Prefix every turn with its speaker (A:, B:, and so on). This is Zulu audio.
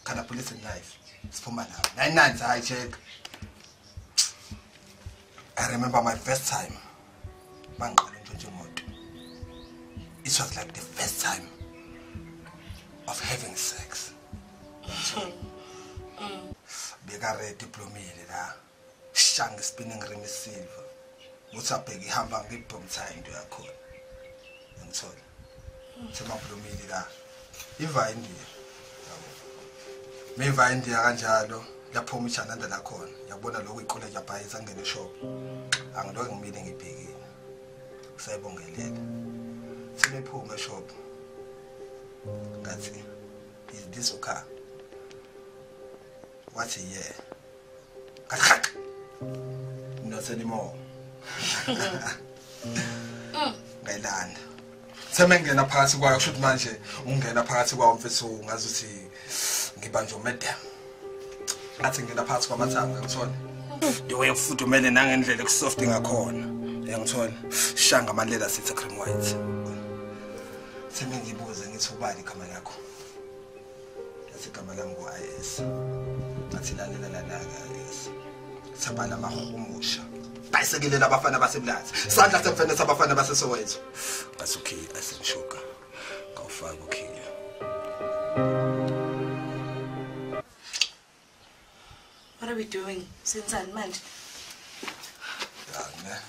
A: Can I police a knife? It's for my now. 99, I check. I remember my first time. It was like the first time of having sex. Begare diplomile la. Shang spinning rim silver. What's up, Peggy? Hamba ngipom time to a call. And so, Sema diplomile la. Iva India. Meva India kanjalo. Yaphuma iChananda la khona. Yabona lokho iqole yaphayiza ngene shop. Angiloko ngimile ngibhekile. Sayibongelele. Sinephuma eshop. Ngathi, is this okay? What's a year? Not anymore. Ngayilanda. Semengena phakathi kwayo kusho manje ungena phakathi kwawo mfethu ngazuthi ngibanjwe madam. Athi ngena phakathi kwamathanga ngithola. Dewe ngifudumele nangendlela ekusoft ngakhona. Ngithola shanga amalela sithi cream white. Semengibuze ngithi ubani igama lakho. Yathi igama lami ku-IS. Athi lalela la IS. Sabala amahumusha. Bayisekele labafana baseBlazi. Sandla semfene sabafana baseSoweto. Ngasuki asengishuka. Ngawufaka ukhiya.
B: What are we doing? Since manje?
A: Yeah, man.